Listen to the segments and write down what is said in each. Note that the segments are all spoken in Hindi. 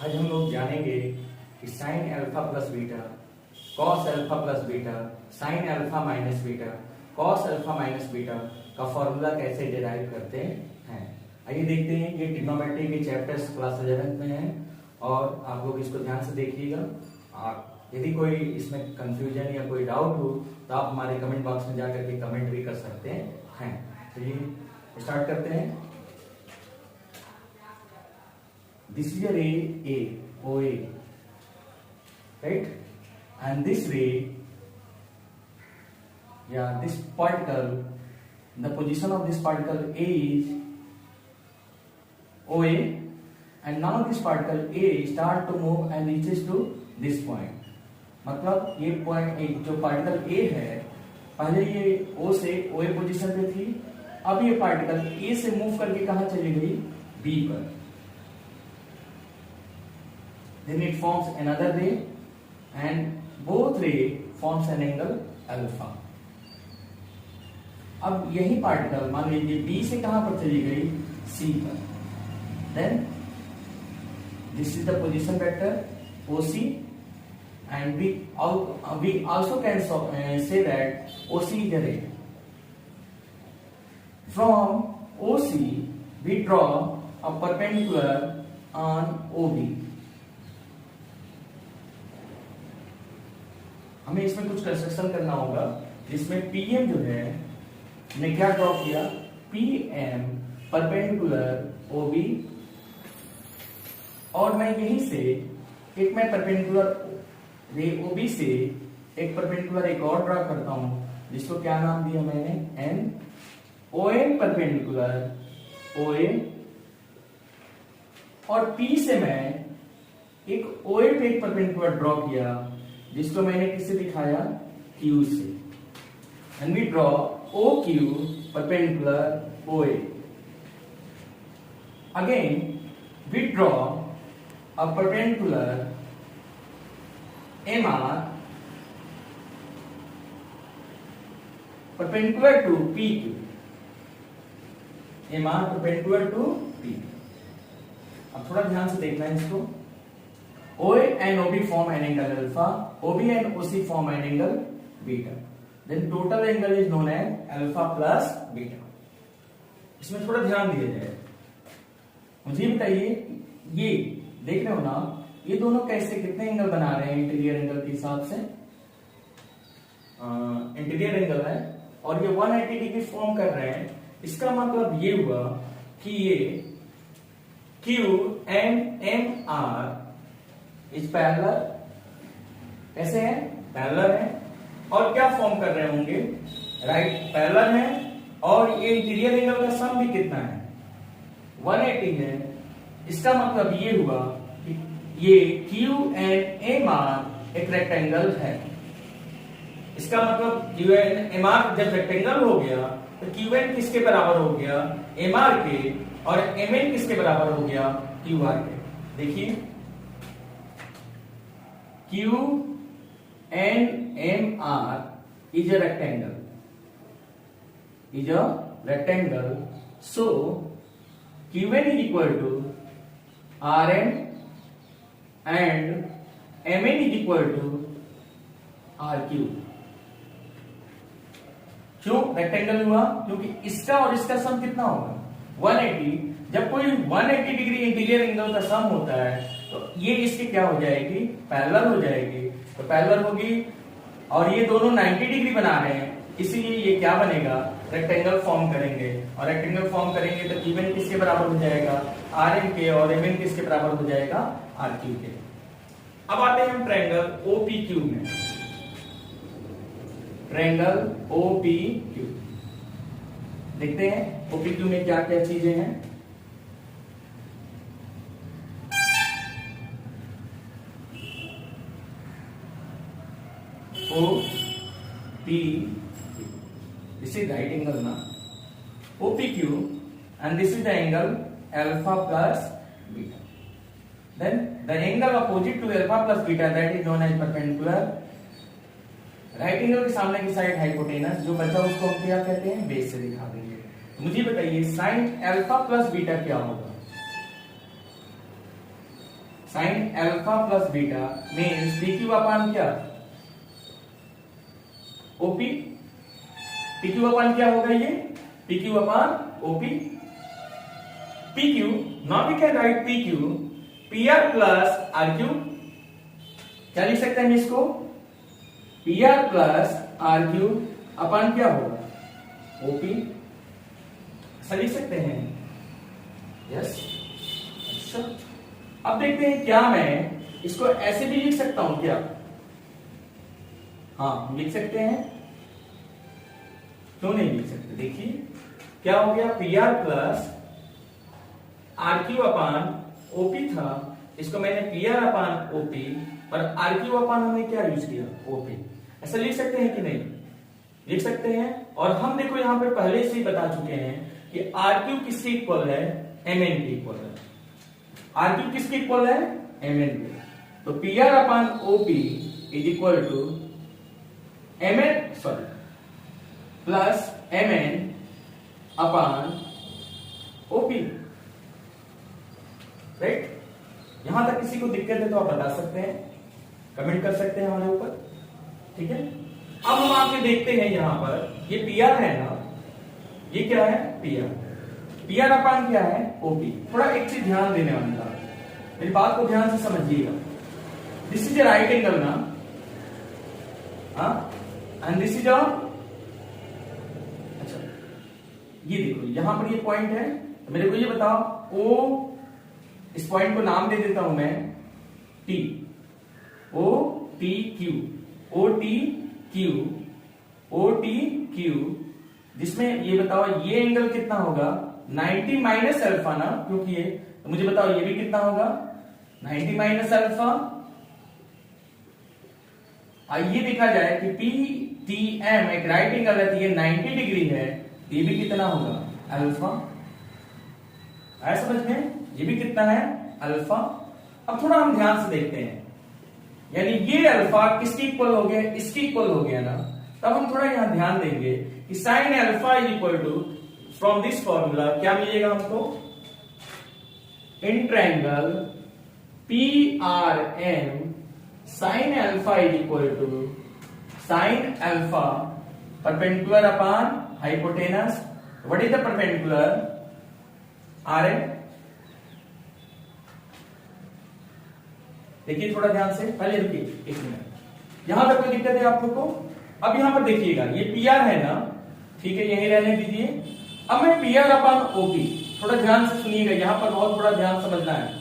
आज हम लोग जानेंगे कि sine alpha plus beta, cos alpha plus beta, sign alpha minus beta, cos alpha minus beta का फॉर्मूला कैसे डिराइव करते हैं। आइए देखते हैं। ये ट्रिग्नोमेट्री के चैप्टर्स क्लास 11 में हैं और आप लोग इसको ध्यान से देखिएगा। आप यदि कोई इसमें कंफ्यूजन या कोई डाउट हो तो आप हमारे कमेंट बॉक्स में जाकर के कमेंट भी कर सकते हैं। चलिए स्टार्ट करते हैं। This is a ray A, OA, right? And this ray, this particle, the position of this particle A is OA, and now this particle A start to move and reaches to this point. मतलब ये पॉइंट जो पार्टिकल A है, पहले ये O से OA पोजीशन पे थी, अब ये पार्टिकल A से मूव करके कहाँ चली गई? B पर। Then it forms another ray and both ray forms an angle alpha. अब यही पार्टिकल मान लीजिए B से कहां पर चली गई? C पर। Then this is the position vector OC, and we also can say that OC is a ray. From OC we draw a perpendicular on OB. हमें इसमें कुछ कंस्ट्रक्शन करना होगा जिसमें PM जो है ने क्या ड्रॉ किया? PM परपेंडिकुलर OB, और मैं यहीं से एक मैं परपेंडिकुलर रे OB से एक परपेंडिकुलर एक और ड्रॉ करता हूं जिसको क्या नाम दिया मैंने? N। ON परपेंडिकुलर OA, और P से मैं एक OA पे एक परपेंडिकुलर ड्रॉ किया जिसको मैंने किससे दिखाया? Q से। And we draw OQ perpendicular OA। Again we draw a perpendicular MR perpendicular to PQ। MR perpendicular to PQ। अब थोड़ा ध्यान से देखना है इसको। OA and OB form an angle alpha, OB and OC form an angle beta. Then total angle is known as alpha plus beta. इसमें थोड़ा ध्यान दिया जाए। मुझे बताइए, ये देख रहे हो ना, ये दोनों कैसे कितने एंगल बना रहे हैं इंटीरियर एंगल के हिसाब से? इंटीरियर एंगल है और ये 180 डिग्री फॉर्म कर रहे हैं। इसका मतलब ये हुआ कि ये Q and MR इस पैरेलल, कैसे है? पैरेलल है और क्या फॉर्म कर रहे होंगे? राइट, पैरेलल है और ये इंटीरियर एंगल का सम भी कितना है? 180 है। इसका मतलब ये हुआ कि ये Q एंड MR एक रेक्टेंगल है। इसका मतलब Q एंड MR जब रेक्टेंगल हो गया तो QN किसके बराबर हो गया? MR के, और MN किसके बराबर हो गया? QR के। देखिए, Q and MR is a rectangle. So Qn is equal to Rn and Mn is equal to Rq. क्यों रेक्टेंगल हुआ? क्योंकि इसका और इसका सम कितना होगा? 180। जब कोई 180 डिग्री इंटीरियर एंगल का सम होता है तो ये इसकी क्या हो जाएगी? पैरेलल हो जाएगी। तो पैरेलल होगी और ये दोनों 90 डिग्री बना रहे हैं, इसीलिए ये क्या बनेगा? रेक्टेंगल फॉर्म करेंगे, और रेक्टेंगल फॉर्म करेंगे तो Qn किसके बराबर हो जाएगा? Rn के, और Mn किसके बराबर हो जाएगा? Rq के। अब आते हैं हम ट्रायंगल OPQ में। ट्रायंगल OPQ देखते हैं OPQ में क्या क्या चीजें हैं। OPQ, this is right angle na, OPQ, and this is the angle alpha plus beta. Then the angle opposite to alpha plus beta, that is known as perpendicular. Right angle के सामने की साइड हाइपोटेनस, जो बचा उसको हम क्या कहते हैं? बेस से दिखा देंगे। तो मुझे बताइए साइन अल्फा प्लस बीटा क्या होगा? Sine alpha plus beta means P Q upon क्या, ओपी। पी क्यू अपान क्या होगा ये, P Q upon OP. P Q, now we can write P Q P R plus R Q. क्या लिख सकते हैं इसको, P R plus R Q upon क्या होगा, ओपी। ऐसा लिख सकते हैं, यस। अच्छा, अब देखते हैं क्या मैं इसको ऐसे भी लिख सकता हूं क्या, हाँ लिख सकते हैं, क्यों नहीं लिख सकते। देखिए क्या हो गया, P R plus R Q upon OP था, इसको मैंने पी आर अपान ओपी और आर क्यू अपान हमने क्या यूज किया, ओपी। ऐसा लिख सकते हैं कि नहीं, लिख सकते हैं। और हम देखो यहां पर पहले से ही बता चुके हैं कि आर क्यू किसके इक्वल है, एम एन के इक्वल है। आर क्यू किसके इक्वल है, एम एन के। तो P R upon OP is equal to M N sorry plus M N upon OP, right. यहां तक किसी को दिक्कत है तो आप बता सकते हैं, कमेंट कर सकते हैं हमारे ऊपर, ठीक है। अब हम आके देखते हैं यहां पर ये पी आर है ना, ये क्या है, P R. P R upon क्या है, ओपी। थोड़ा एक चीज ध्यान देने वाली बात, मेरी बात को ध्यान से समझिएगा। This is a right angle ना, एंड दिस इज अ, अच्छा ये देखो यहां पर ये पॉइंट है, तो मेरे को ये बताओ ओ, इस पॉइंट को नाम दे देता हूं मैं T, O T Q, O T Q, O T Q, जिसमें ये बताओ ये एंगल कितना होगा, 90 माइनस अल्फा ना, क्योंकि ये, तो मुझे बताओ ये भी कितना होगा, 90 माइनस अल्फा। आइए देखा जाए कि पी टी एम एक राइट एंगल है, तो ये 90 डिग्री है, ये भी कितना होगा, अल्फा। आया समझ में, ये भी कितना है, अल्फा। अब थोड़ा हम ध्यान से देखते हैं, यानी ये अल्फा किसकी इक्वल हो गया, इसकी इक्वल हो गया ना। तब हम थोड़ा यहां ध्यान देंगे कि sine alpha is equal to, from this formula क्या मिलेगा हमको, in triangle P R M sine alpha is equal to sine alpha perpendicular upon hypotenuse. What is the perpendicular, R M. देखिए थोड़ा ध्यान से, पहले रुकिए एक मिनट, यहां तक कोई दिक्कत है आप लोग को। अब यहां पर देखिएगा ये पी आर है ना, ठीक है, यही रहने दीजिए। अब मैं पी आर अपान ओपी, थोड़ा ध्यान से सुनिएगा, यहां पर बहुत थोड़ा ध्यान समझना है।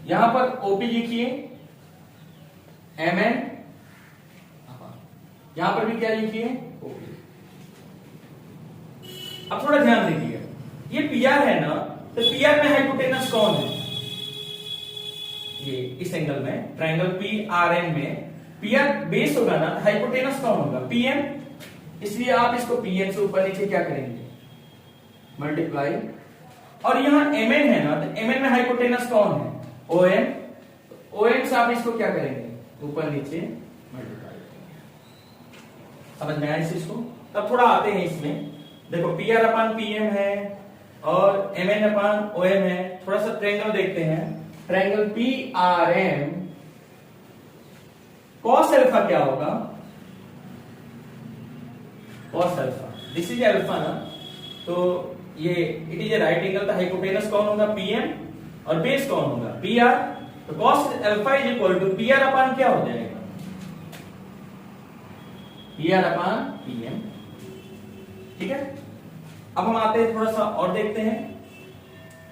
यहां पर ओपी लिखिए एम एन, यहां पर भी क्या लिखिए, ओपी। अब थोड़ा ध्यान देखिएगा, ये पी आर है ना, तो पी आर में हाइपोटेनस कौन है, ये इस एंगल में ट्रायंगल पी आर एन में पी आर बेस होगा ना, हाइपोटेनस कौन होगा, पी एम। इसलिए आप इसको पी एम से ऊपर नीचे क्या करेंगे, मल्टीप्लाई। और यहां एम एन है ना, तो एम एन में हाइपोटेनस कौन है, ओ एम। ओ एम से आप इसको क्या करेंगे, ऊपर नीचे मल्टीप्लाई। समझ में आया इस चीज को। तब थोड़ा आते हैं इसमें, देखो P R upon P M है और M N upon O M है। थोड़ा सा ट्रायंगल देखते हैं, triangle P R M cos alpha क्या होगा, cos alpha, this is alpha ना, तो ये it is a right angle, तो हाइपोटेनस कौन होगा, पीएम, और बेस कौन होगा, पी आर। तो cos alpha is equal to P R upon क्या हो जाएगा, पी आर अपान पीएम, ठीक है। अब हम आते हैं थोड़ा सा और देखते हैं,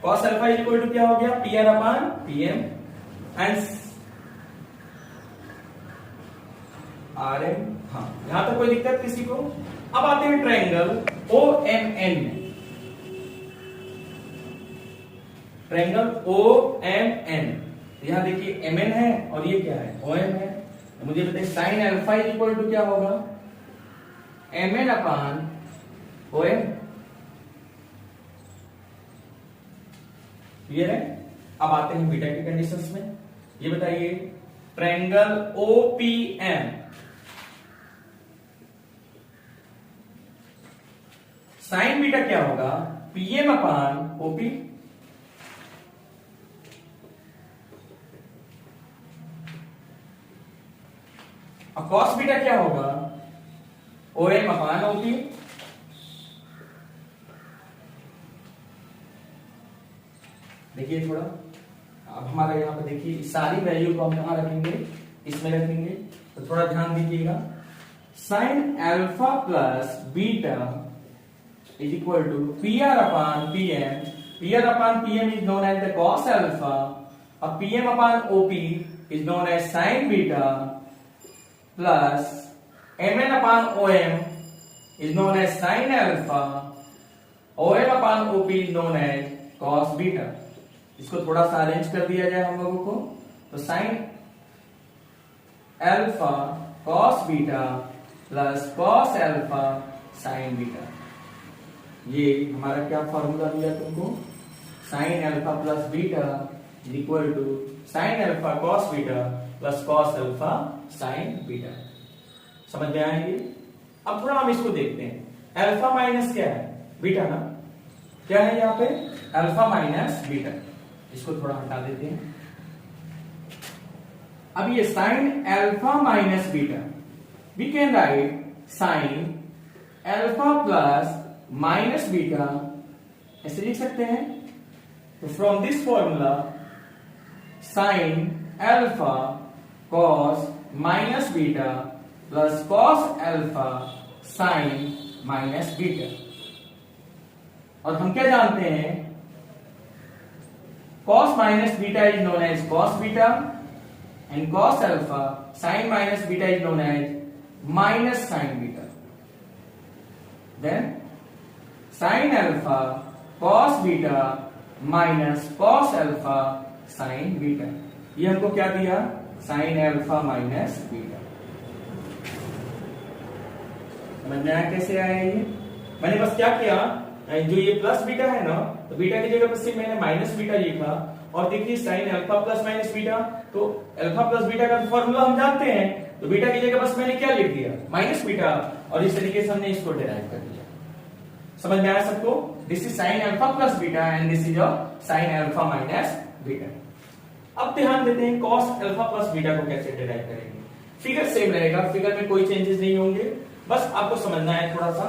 cos alpha is equal to क्या हो गया, P R upon PM and R M. हाँ, यहां तक कोई दिक्कत किसी को। अब आते हैं ट्रायंगल ओ एम एन में, ट्रायंगल ओ एम एन। यहां देखिए एम एन है और ये क्या है, ओ एम है। तो मुझे बताइए sine alpha is equal to क्या होगा, M N upon O M. Clear है। अब आते हैं बीटा की कंडीशंस में। ये बताइए triangle O P M, sine beta क्या होगा, पीएम अपान ओपी। और कॉस बीटा क्या होगा, ओ एम अपान ओ पी। देखिए थोड़ा, अब हमारा यहाँ पे देखिए सारी वैल्यू को हम कहाँ रखेंगे, इसमें रखेंगे, तो थोड़ा ध्यान दीजिएगा। Sine alpha plus beta is equal to P R upon P M. P R upon P M is known as the cos alpha और P M upon O P is known as sine beta plus M N upon O M is known as sine alpha, O M upon O P is known as cos beta. इसको थोड़ा सा अरेंज कर दिया जाए हम लोगों को, तो sine alpha cos beta plus cos alpha sine beta, ये हमारा क्या फॉर्मूला दिया तुमको, sine alpha plus beta is equal to sine alpha cos beta plus cos alpha sine beta. समझ में आएंगे? अब थोड़ा हम इसको देखते हैं। अल्फा माइनस क्या है, बीटा ना, क्या है यहाँ पे, अल्फा माइनस बीटा। इसको थोड़ा हटा देते हैं। अब ये sine alpha minus beta, we can write sine alpha plus minus beta, ऐसे लिख सकते हैं। तो from this formula sine alpha cos minus beta plus cos alpha sine minus beta. और हम क्या जानते हैं, cos minus beta is known as cos beta and cos alpha sin minus beta is known as minus sin beta. Then sin alpha cos beta minus cos alpha sin beta, ये हमको क्या दिया, sin alpha minus beta। समझ में आया कैसे आया ये? मैंने बस क्या किया, जो ये प्लस बीटा है ना, तो बीटा की जगह पर सिर्फ मैंने माइनस बीटा लिखा। और देखिए sign alpha plus minus beta, तो अल्फा प्लस बीटा का फॉर्मूला हम जानते हैं, तो बीटा की जगह बस मैंने क्या लिख दिया, माइनस बीटा, और इस तरीके से हमने इसको डिराइव कर दिया। समझ में आया सबको? This is sine alpha plus beta and this is sine alpha minus beta. अब ध्यान देते हैं कॉस अल्फा प्लस बीटा को कैसे डिराइव करेंगे। फिगर सेम रहेगा, फिगर में कोई चेंजेस नहीं होंगे, बस आपको समझना है थोड़ा सा।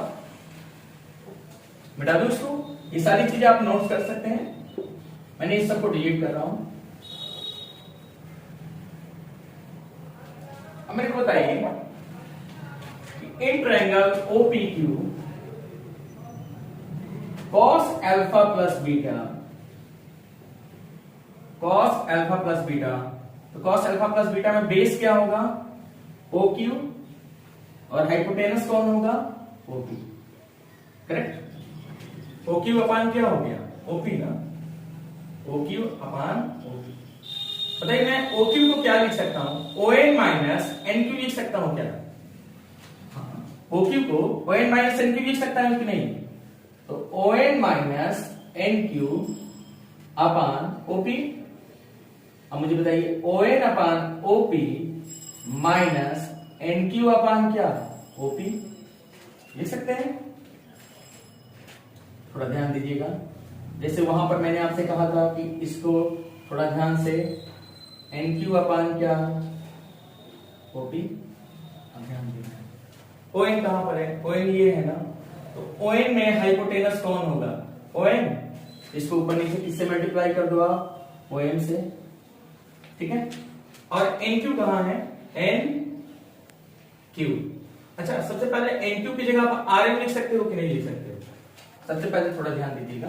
मिटा दो इसको, ये सारी चीजें आप नोट कर सकते हैं, मैंने इस सबको डिलीट कर रहा हूं। अब मेरे को बताइए in triangle OPQ cos alpha plus beta, cos alpha plus beta, तो cos अल्फा प्लस बीटा में बेस क्या होगा, OQ, और हाइपोटेनस कौन होगा, OP। करेक्ट? OQ अपान क्या हो गया, OP ना, OQ अपान OP। बताइए मैं OQ को क्या लिख सकता हूं, ON माइनस NQ लिख सकता हूं क्या? हाँ, OQ को ON माइनस NQ लिख सकता है कि नहीं? तो ON minus NQ upon OP। अब मुझे बताइए ON upon OP minus NQ अपान क्या, OP, लिख सकते हैं? थोड़ा ध्यान दीजिएगा, जैसे वहां पर मैंने आपसे कहा था कि इसको थोड़ा ध्यान से, NQ अपान क्या, OP। अब ध्यान दीजिए ON कहां पर है, ON ये है ना, तो ON में हाइपोटेनस कौन होगा, ON। इसको ऊपर नीचे किससे मल्टीप्लाई कर दो आप, OM से, ठीक है। और NQ कहां है, NQ। अच्छा, सबसे पहले NQ की जगह आप RM लिख सकते हो कि नहीं लिख सकते हो? सबसे पहले थोड़ा ध्यान दीजिएगा,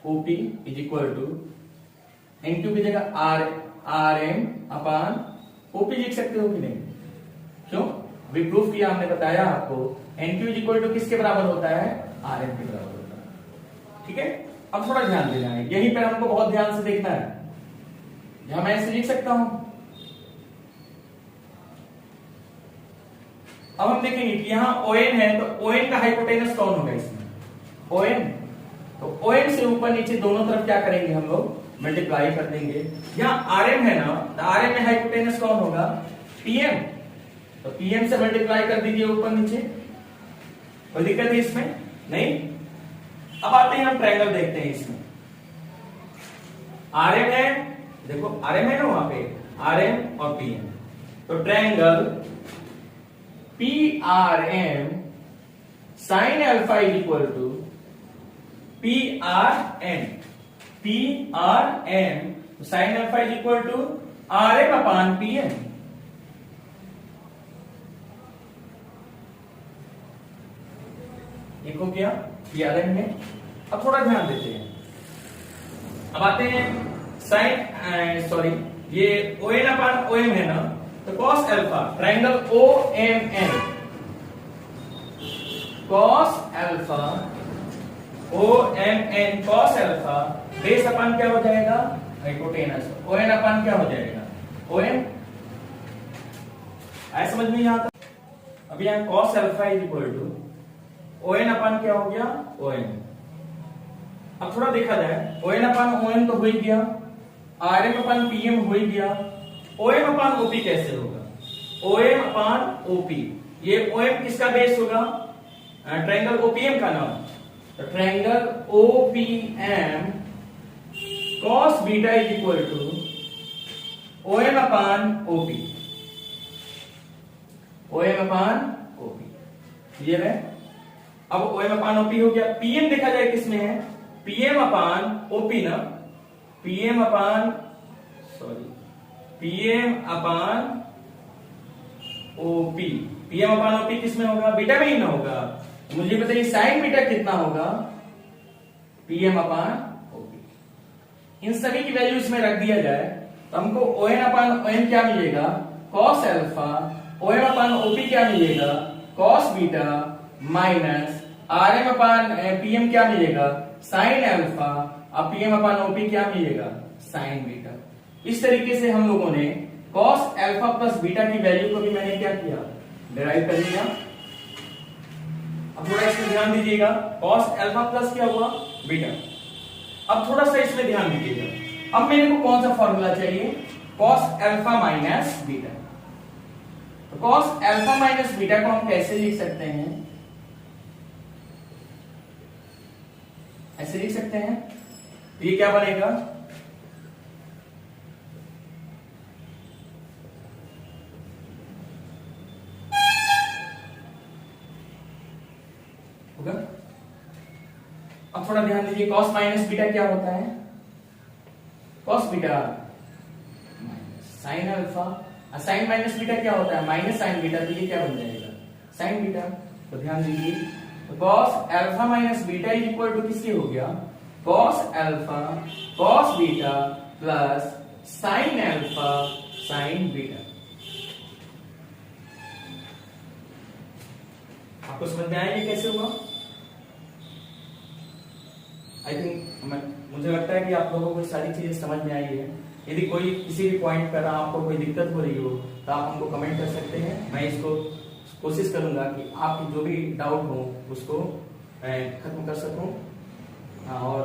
OP is equal to NQ की जगह RM अपान OP लिख सकते हो कि नहीं? क्यों? अभी प्रूफ किया हमने, बताया आपको NQ इज इक्वल टू किसके बराबर होता है, RM के बराबर होता है। ठीक है, अब थोड़ा ध्यान देना है, यहीं पर हमको बहुत ध्यान से देखना है। यहां मैं ऐसे लिख सकता हूं, अब हम देखेंगे कि यहां ON है, तो ON का हाइपोटेनस कौन होगा इसमें, ON। तो ON से ऊपर नीचे दोनों तरफ क्या करेंगे हम लोग, मल्टीप्लाई कर देंगे। यहां RM है ना, तो RM में हाइपोटेनस कौन होगा, PM। तो PM से मल्टीप्लाई कर दीजिए ऊपर नीचे, कोई दिक्कत है इसमें नहीं। अब आते हैं हम ट्रायंगल देखते हैं इसमें, RM है, देखो RM है ना वहां पे, RM और PM। तो triangle PRM sin alpha is equal to PRM sin alpha is equal to RM upon PM। एक हो गया PRM में। अब थोड़ा ध्यान देते हैं, अब आते हैं साइन ये ON अपान OM है ना, तो cos alpha triangle OMN cos alpha OMN cos alpha base upon क्या हो जाएगा, हाइपोटेनस। ON अपान क्या हो जाएगा, OM। आया समझ में आता। अब यहाँ cos alpha is equal to ON upon क्या हो गया, OM। अब थोड़ा देखा जाए, ON अपान OM तो हो ही गया, RM अपान PM हो ही गया, OM अपान OP कैसे होगा, OM अपान OP। ये OM किसका बेस होगा, ट्रायंगल OPM का नाम। तो ट्रायंगल OPM cos beta is equal to OM upon OP, OM upon OP। Clear है। अब OM अपान OP हो गया। PM देखा जाए किसमें है, PM अपान OP ना, PM अपान OP। PM अपान OP किसमें होगा, बीटा में ही ना होगा। मुझे बताइए साइन बीटा कितना होगा, PM अपान OP। इन सभी की वैल्यू इसमें रख दिया जाए तो हमको ON अपान OM क्या मिलेगा, cos alpha. OM upon OP क्या मिलेगा, cos beta minus RM upon PM क्या मिलेगा, साइन अल्फा। अब PM अपान OP क्या मिलेगा, साइन बीटा। इस तरीके से हम लोगों ने cos अल्फा प्लस बीटा की वैल्यू को भी मैंने क्या किया, डिराइव कर लिया। अब थोड़ा इसमें ध्यान दीजिएगा, cos अल्फा प्लस क्या हुआ, बीटा। अब थोड़ा सा इसमें ध्यान दीजिएगा, अब मेरे को कौन सा फॉर्मूला चाहिए, cos अल्फा माइनस बीटा। तो cos अल्फा माइनस बीटा को हम कैसे लिख सकते हैं, ऐसे लिख सकते हैं। तो ये क्या बनेगा, होगा। अब थोड़ा ध्यान दीजिए, cos माइनस बीटा क्या होता है, cos beta minus sine alpha. Sine minus beta क्या होता है, माइनस साइन बीटा। तो ये क्या बन जाएगा, साइन बीटा। तो ध्यान दीजिए, तो cos alpha minus beta is equal to किसके हो गया, cos alpha cos beta plus sine alpha sine beta. आपको समझ में आया ये कैसे हुआ। आई थिंक मुझे लगता है कि आप लोगों को सारी चीजें समझ में आई है। यदि कोई किसी भी पॉइंट पर आपको कोई दिक्कत हो रही हो तो आप हमको कमेंट कर सकते हैं। मैं इसको कोशिश करूंगा कि आपकी जो भी डाउट हो उसको खत्म कर सकूं। और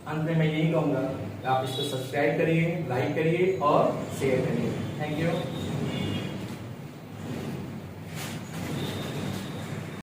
अंत में मैं यही कहूंगा कि आप इसको सब्सक्राइब करिए, लाइक करिए और शेयर करिए। Thank you.